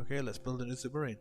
Okay, let's build a new submarine.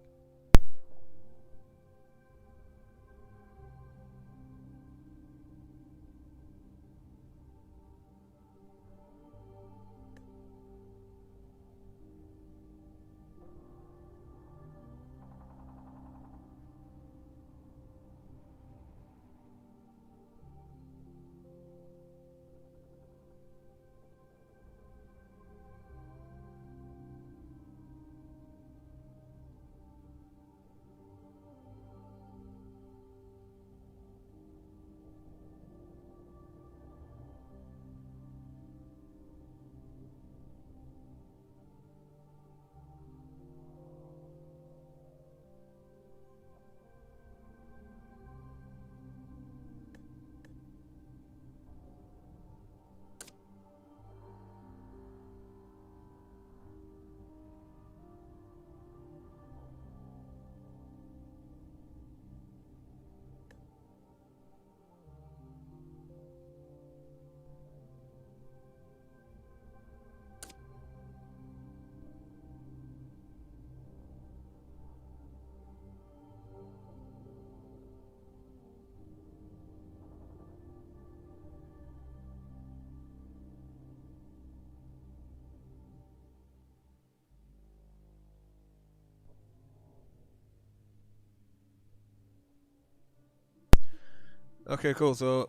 Okay, cool. So,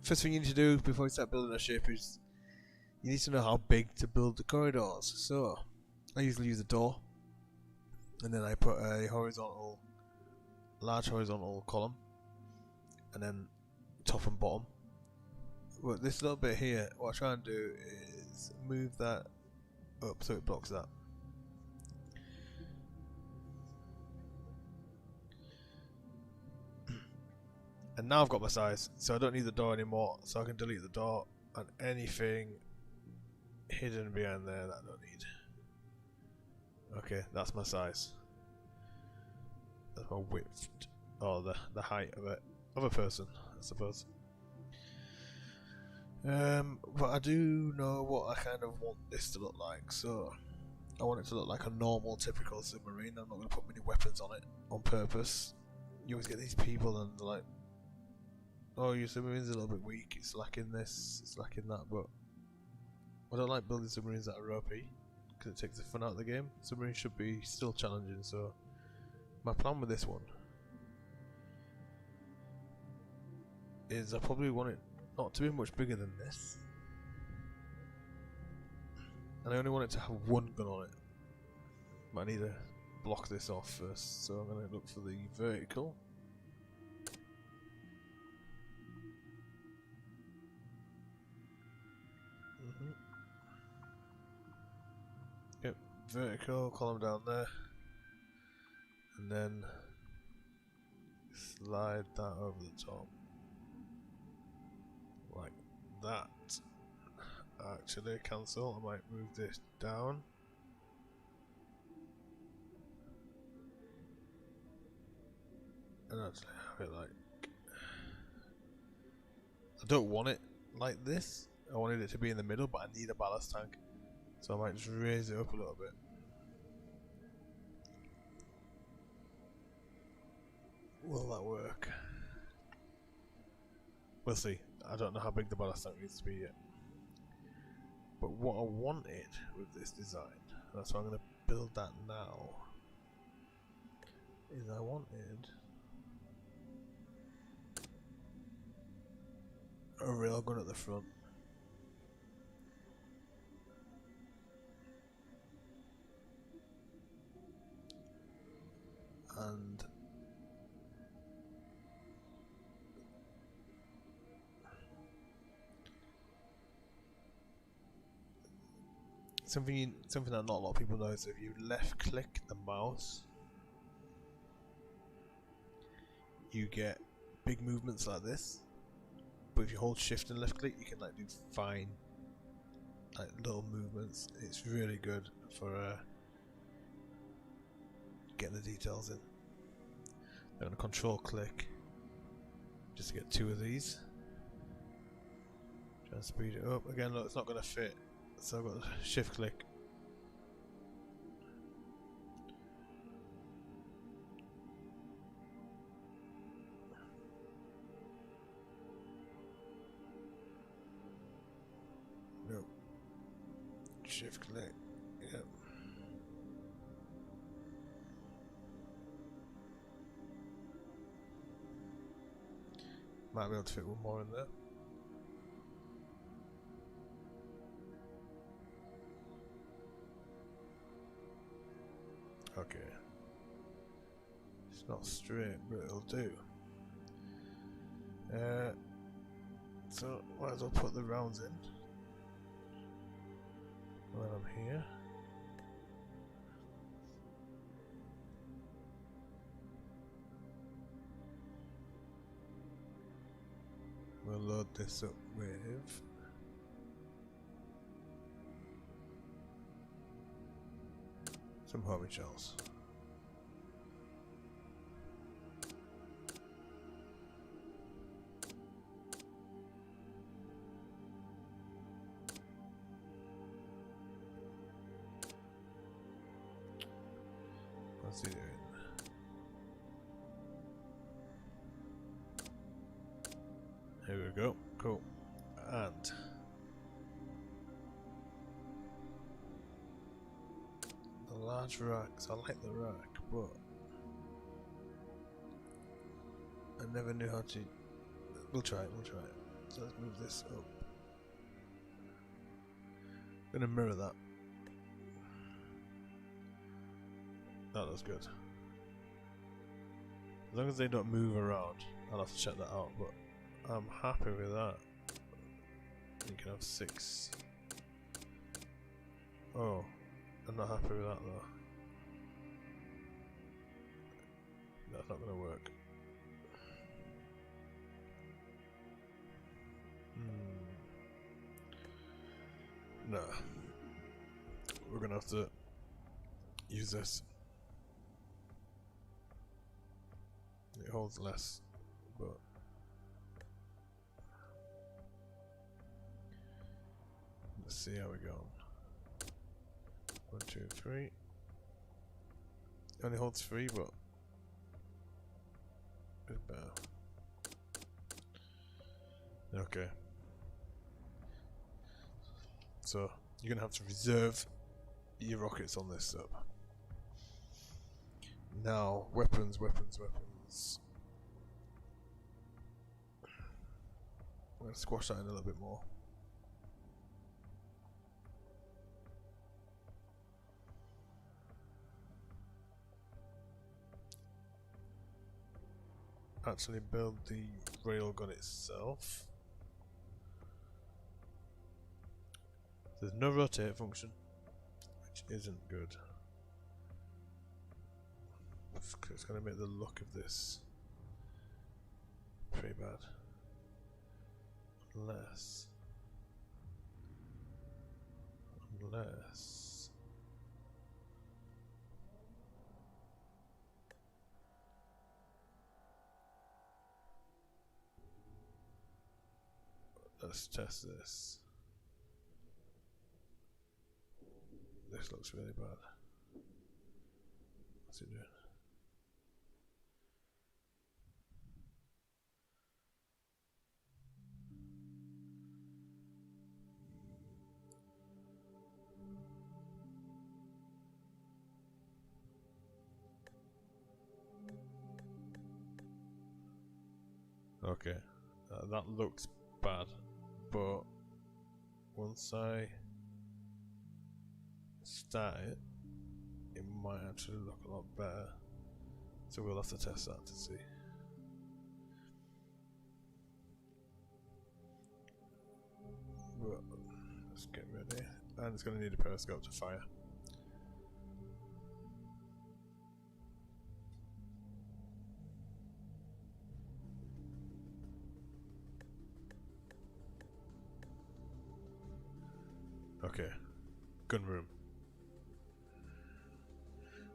first thing you need to do before you start building a ship is you need to know how big to build the corridors. So, I usually use a door, and then I put a large horizontal column, and then top and bottom. But this little bit here, what I try and do is move that up so it blocks that. And now I've got my size, so I don't need the door anymore, so I can delete the door and anything hidden behind there that I don't need. Okay, that's my size. That's my width, or the height of a person, I suppose. But I do know what I kind of want this to look like, so I want it to look like a normal, typical submarine. I'm not going to put many weapons on it on purpose. You always get these people and they're like, oh, your submarine's a little bit weak, it's lacking this, it's lacking that, but I don't like building submarines that are OP, because it takes the fun out of the game. Submarines should be still challenging, so my plan with this one is I probably want it not to be much bigger than this, and I only want it to have one gun on it, but I need to block this off first, so I'm going to look for the vertical. Yep, vertical column down there, and then slide that over the top like that. Actually, cancel. I might move this down. And actually have it like, I don't want it like this. I wanted it to be in the middle, but I need a ballast tank, so I might just raise it up a little bit. Will that work? We'll see. I don't know how big the ballast tank needs to be yet. But what I wanted with this design, that's why I'm going to build that now, is I wanted a railgun at the front. And something that not a lot of people know is if you left click the mouse, you get big movements like this. But if you hold shift and left click, you can like do fine, like little movements. It's really good for getting the details in. I'm going to control click just to get two of these. Try and speed it up. Again, look, it's not going to fit, so I've got to shift click. shift click. Yep. Might be able to fit one more in there. Okay. It's not straight, but it'll do. So might as well put the rounds in when I'm here. We'll load this up with some homing shells. What's he doing? Here we go. Cool. And the large racks. I like the rack, but I never knew how to. We'll try it. We'll try it. So let's move this up. I'm gonna mirror that. That looks good. As long as they don't move around, I'll have to check that out. But I'm happy with that. You can have 6. Oh, I'm not happy with that though. That's not gonna work. No. We're gonna have to use this. It holds less, but let's see how we go. 1, 2, 3. It only holds 3, but it's better. Okay. So you're gonna have to reserve your rockets on this sub. Now, weapons. I'm gonna squash that in a little bit more. Actually build the railgun itself. There's no rotate function, which isn't good. It's going to make the look of this pretty bad. Unless let's test this. This looks really bad. What's it doing? Okay, that looks bad, but once I start it, it might actually look a lot better. So we'll have to test that to see. But let's get ready, and it's going to need a periscope to fire. Okay, gun room.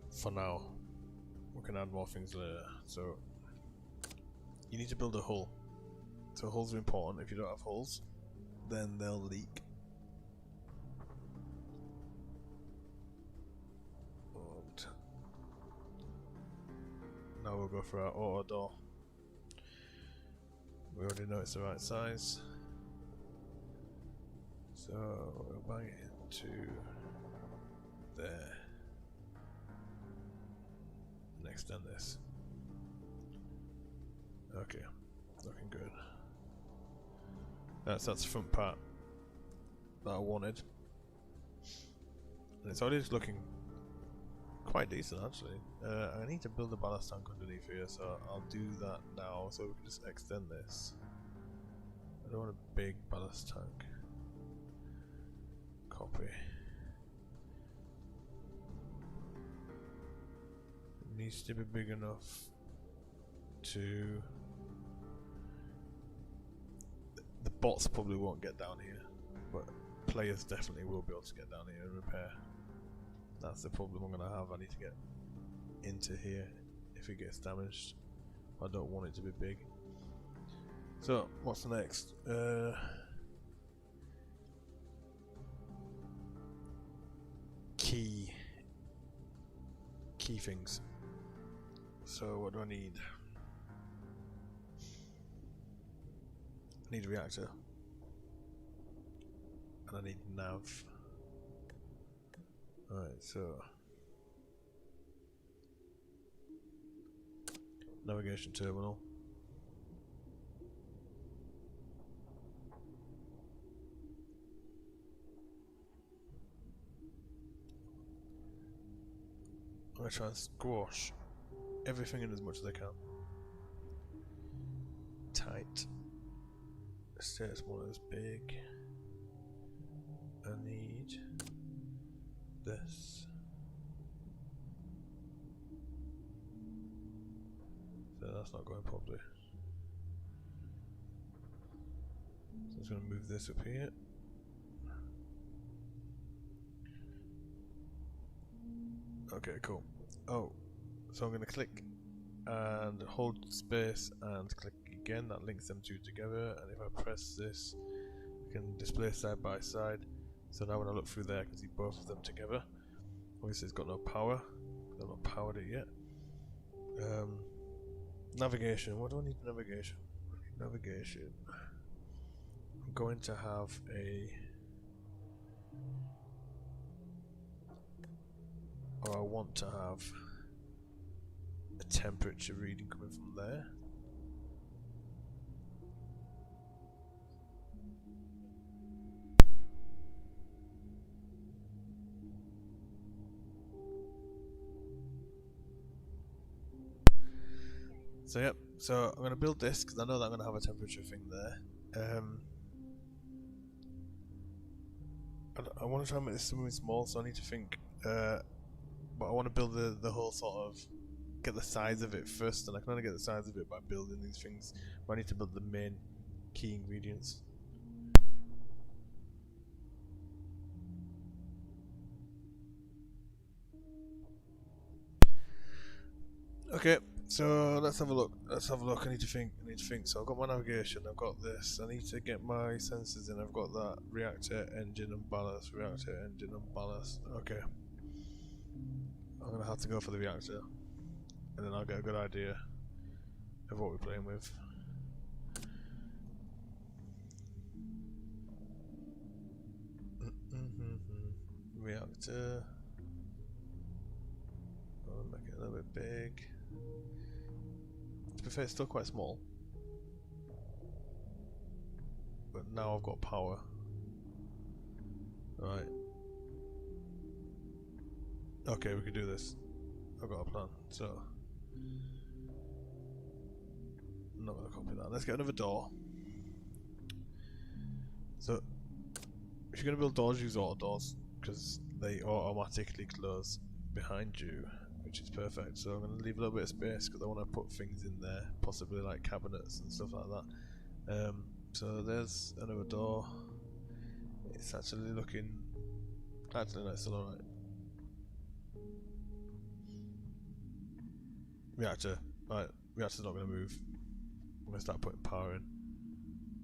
For now, we can add more things later. So you need to build a hull. So hulls are important. If you don't have hulls, then they'll leak. And now we'll go for our auto door. We already know it's the right size. So we'll bang it into there. And extend this. Okay, looking good. That's the front part that I wanted. And it's already looking quite decent actually. I need to build a ballast tank underneath here, so I'll do that now so we can just extend this. I don't want a big ballast tank. Copy. It needs to be big enough to... The bots probably won't get down here, but players definitely will be able to get down here and repair. That's the problem I'm going to have. I need to get into here if it gets damaged. I don't want it to be big. So, what's next? Key things. So, what do I need? I need a reactor. And I need nav. Alright, so navigation terminal. I'm going to try and squash everything in as much as I can. Tight. Status monitor is big. I need this. So that's not going properly. So I'm just going to move this up here. Okay, cool. Oh, so I'm going to click and hold space and click again. That links them two together. And if I press this, I can display side by side. So now when I look through there, I can see both of them together. Obviously, it's got no power. I've not powered it yet. Navigation. What do I need navigation? I need navigation. I'm going to have I want to have a temperature reading coming from there. So yep, so I'm going to build this because I know that I'm going to have a temperature thing there. I want to try and make this something small, so I need to think, but I want to build the whole sort of, get the size of it first, and I can only get the size of it by building these things, but I need to build the main key ingredients. Okay, so let's have a look. I need to think. So I've got my navigation. I've got this. I need to get my sensors in. I've got that reactor, engine, and ballast. Reactor, engine, and ballast. Okay. I'm gonna have to go for the reactor, and then I'll get a good idea of what we're playing with. Reactor. I'll make it a little bit big. To be fair, it's still quite small. But now I've got power. Right. Okay, we can do this. I've got a plan, so I'm not gonna copy that. Let's get another door. So if you're gonna build doors, use auto doors because they automatically close behind you, which is perfect. So I'm gonna leave a little bit of space because I want to put things in there, possibly like cabinets and stuff like that. So there's another door. It's actually looking, no, it's still alright. Reactor, right, reactor's not going to move. I'm going to start putting power in.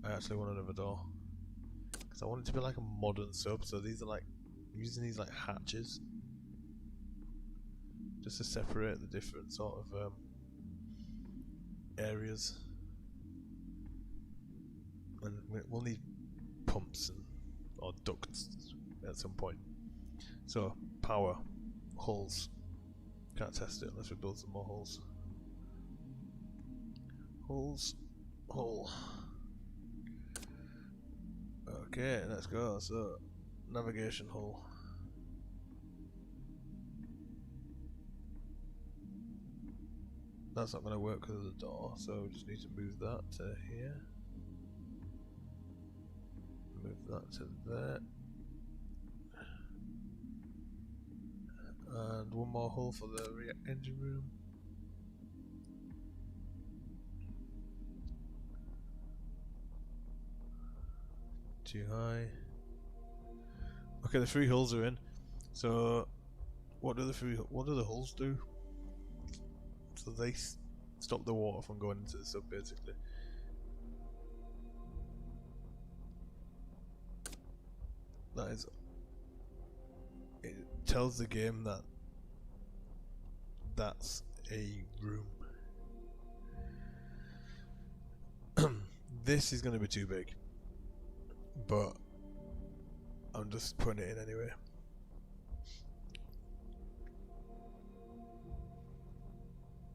I actually want another door. Because I want it to be like a modern sub, so these are like, I'm using these like hatches. Just to separate the different sort of areas. And we'll need pumps or ducts at some point. So, power. Hulls. Can't test it unless we build some more hulls. Hulls. Hull. Okay, let's go. So, navigation hull. That's not going to work because of the door, so we just need to move that to here. Move that to there. And one more hull for the engine room. Too high. Okay, the 3 hulls are in. So, what do the hulls do? So they stop the water from going into the sub, basically. That is. It tells the game that that's a room. This is going to be too big, but I'm just putting it in anyway.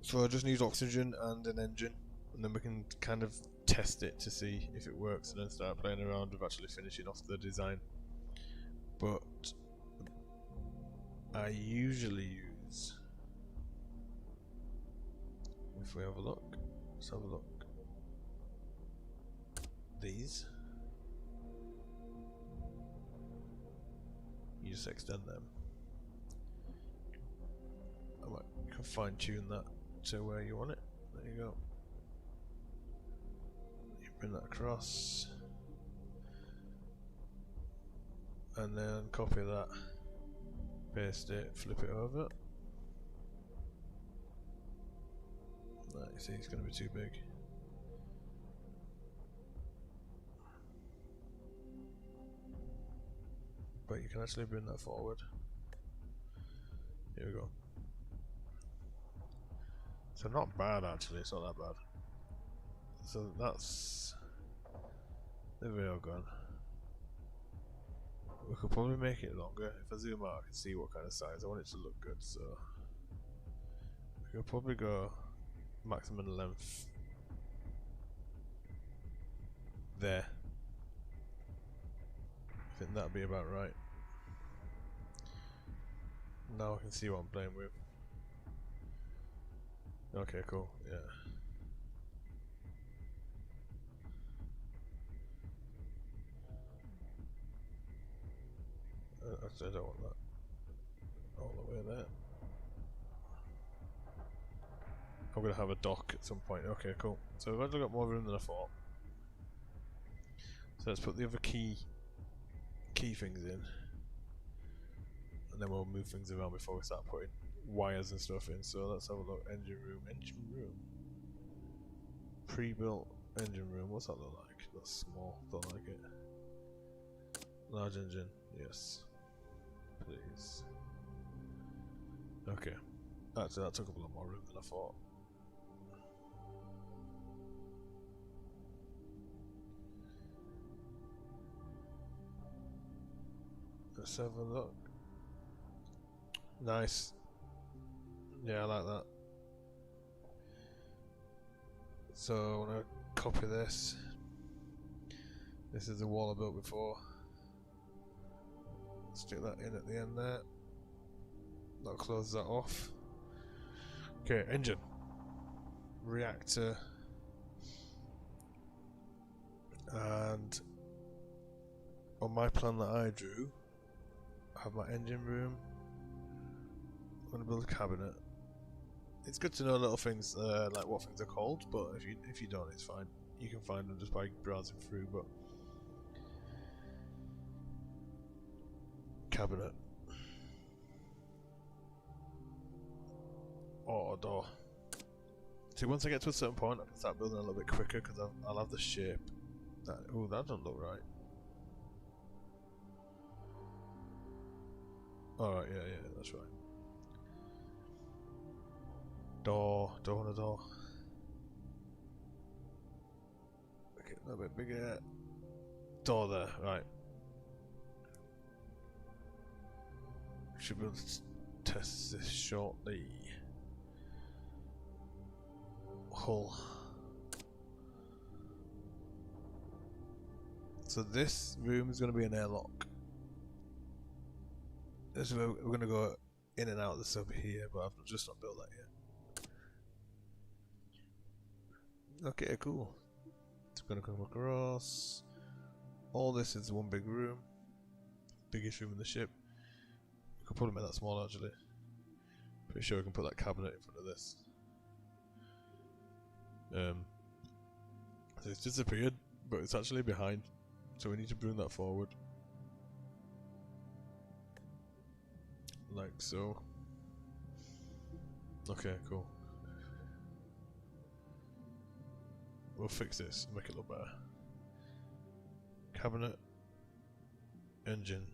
So I just need oxygen and an engine, and then we can kind of test it to see if it works, and then start playing around with actually finishing off the design. But I usually use, if we have a look, let's have a look, these. You just extend them. You can fine tune that to where you want it. There you go. You bring that across, and then copy that, paste it, flip it over. Right, you see, it's going to be too big. But you can actually bring that forward. Here we go. So not bad actually, it's not that bad. So that's the rail gun. We could probably make it longer. If I zoom out I can see what kind of size. I want it to look good, so we could probably go maximum length there. I think that'd be about right. Now I can see what I'm playing with. Okay, cool, yeah. Actually, I don't want that all the way there. I'm gonna have a dock at some point. Okay, cool. So we've actually got more room than I thought. So let's put the other key things in, and then we'll move things around before we start putting wires and stuff in. So let's have a look. Engine room. Pre-built engine room. What's that look like? That's small. Don't like it. Large engine. Yes. Please. Okay. Actually, that took up a lot more room than I thought. Let's have a look. Nice. Yeah, I like that. So I'm gonna copy this. This is the wall I built before. Stick that in at the end there. That'll close that off. Okay, engine. Reactor. And on my plan that I drew, I have my engine room. I'm gonna build a cabinet. It's good to know little things like what things are called, but if you don't, it's fine. You can find them just by browsing through. But cabinet, auto door. See, once I get to a certain point, I can start building a little bit quicker because I'll have the shape. Oh, that doesn't look right. Alright, yeah, that's right. Door on a door. Okay, a little bit bigger. Door there, right. Should be able to test this shortly. Hull. So this room is going to be an airlock. This is where we're going to go in and out of this over here, but I've just not built that yet. Okay, cool. It's going to come across. All this is one big room. Biggest room in the ship. We could probably make that smaller actually. Pretty sure we can put that cabinet in front of this. So it's disappeared, but it's actually behind. So we need to bring that forward. Like so. Okay, cool. We'll fix this and make it look better. Cabinet. Engine.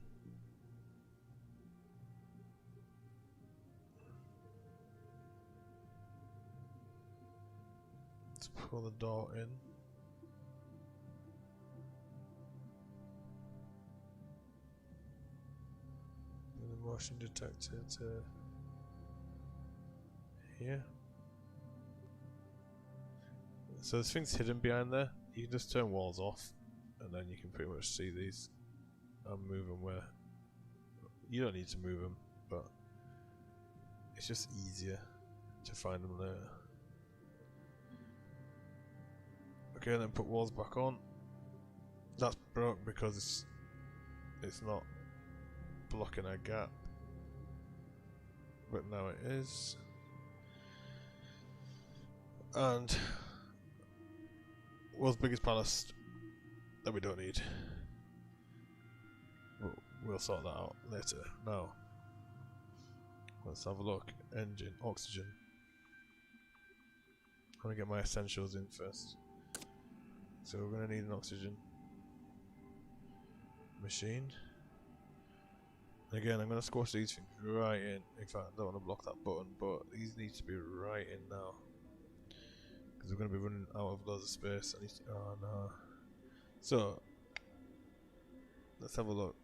Let's pull the door in. And the motion detector to here. So this thing's hidden behind there. You can just turn walls off and then you can pretty much see these and move them where you don't need to move them, but it's just easier to find them later. Okay, and then put walls back on. That's broke because it's not blocking a gap, but now it is. And world's biggest palace that we don't need. We'll sort that out later. Now, let's have a look. Engine, oxygen. I'm gonna get my essentials in first. So we're gonna need an oxygen machine. And again, I'm gonna squash these things right in. In fact, I don't want to block that button, but these need to be right in now because we're gonna be running out of loads of space. I need to, oh no. So let's have a look.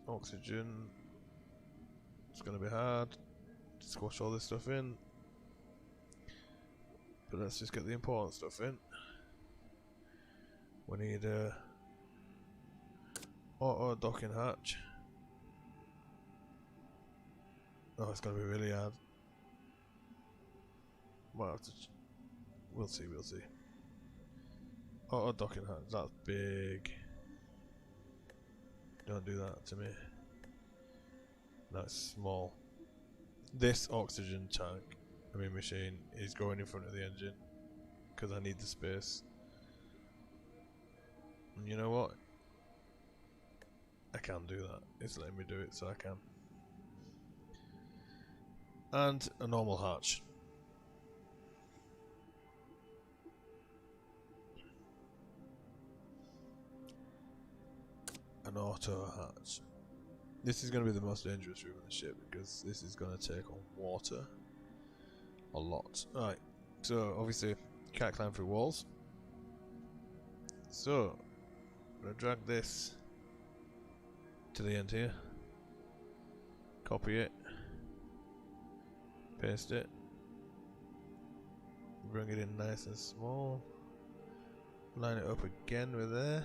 Oxygen. It's gonna be hard to squash all this stuff in, but let's just get the important stuff in. We need a auto docking hatch. Oh, it's gonna be really hard. Might have to. We'll see. We'll see. Auto docking hatch. That's big. Don't do that to me. That's small. This oxygen tank, machine, is going in front of the engine because I need the space. And you know what? I can do that. It's letting me do it, so I can. And a normal hatch. An auto hatch. This is going to be the most dangerous room in the ship because this is going to take on water a lot. Right, so obviously you can't climb through walls. So I'm going to drag this to the end here. Copy it. Paste it. Bring it in nice and small. Line it up again with there.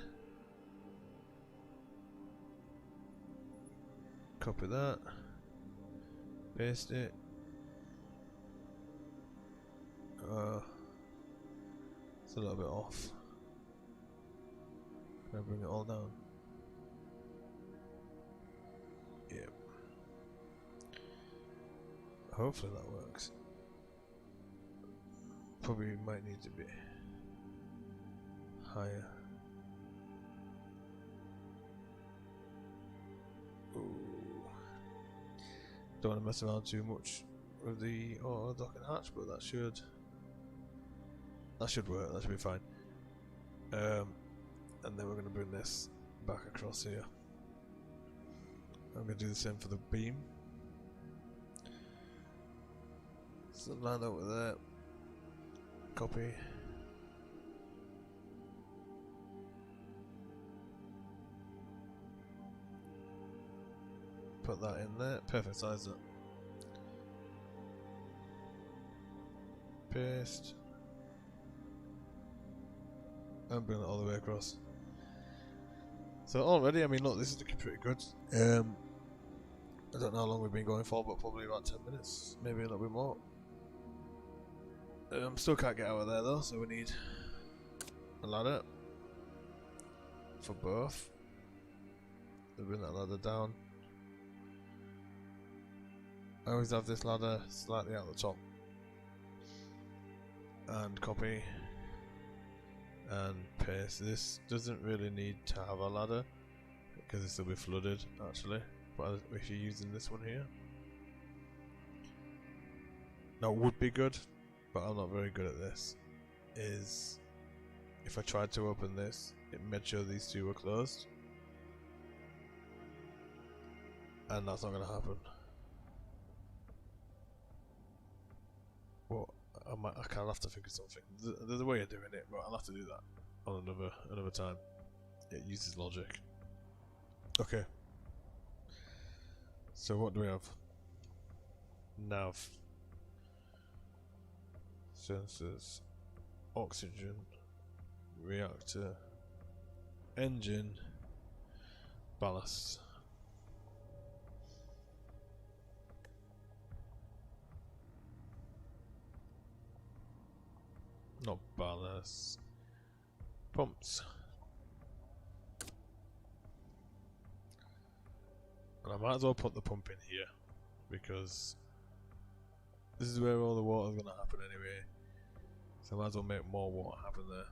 Copy that. Paste it. It's a little bit off. Can I bring it all down? Yep. Hopefully that works. Probably might need to be higher. Ooh. Don't want to mess around too much with the auto docking hatch, but that should work. That should be fine. And then we're going to bring this back across here. I'm going to do the same for the beam. So line up with that. Copy. Put that in there. Perfect size it. Paste. And bring it all the way across. So already, I mean, look, this is looking pretty good. I don't know how long we've been going for, but probably about 10 minutes, maybe a little bit more. Still can't get out of there though, so we need a ladder for both. So bring that ladder down. I always have this ladder slightly out the top. And copy. And paste. This doesn't really need to have a ladder because this will be flooded actually, but if you're using this one here, now would be good, but I'm not very good at this, is if I tried to open this, it made sure these two were closed, and that's not going to happen. Well, I kind of have to think of something. There's a way of doing it, but I'll have to do that on another time. It uses logic. Okay. So what do we have? Nav. Sensors. Oxygen. Reactor. Engine. Ballast. Not ballast. Pumps. And I might as well put the pump in here because this is where all the water is going to happen anyway. So I might as well make more water happen there.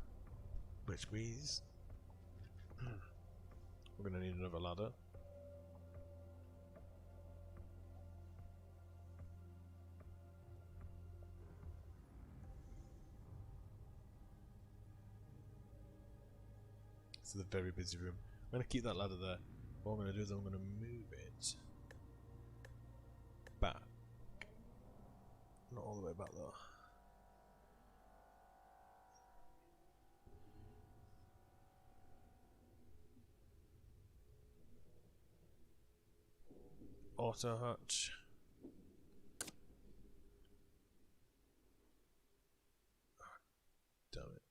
Which means we're going to need another ladder. It's a very busy room. I'm going to keep that ladder there. What I'm going to do is I'm going to move it back. Not all the way back though. Auto hatch. Oh, damn it.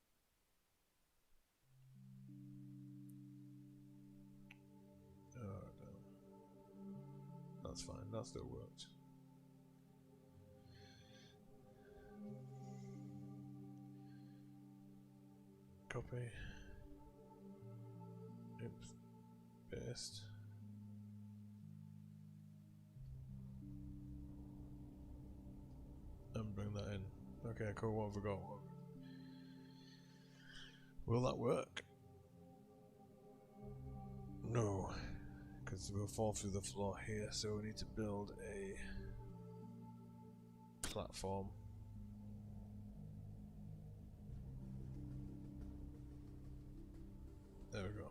Oh, damn. That's fine, that still worked. Copy. Oops. Paste. And bring that in. Okay, cool. What have we got? Will that work? No, because we'll fall through the floor here, so we need to build a platform. There we go.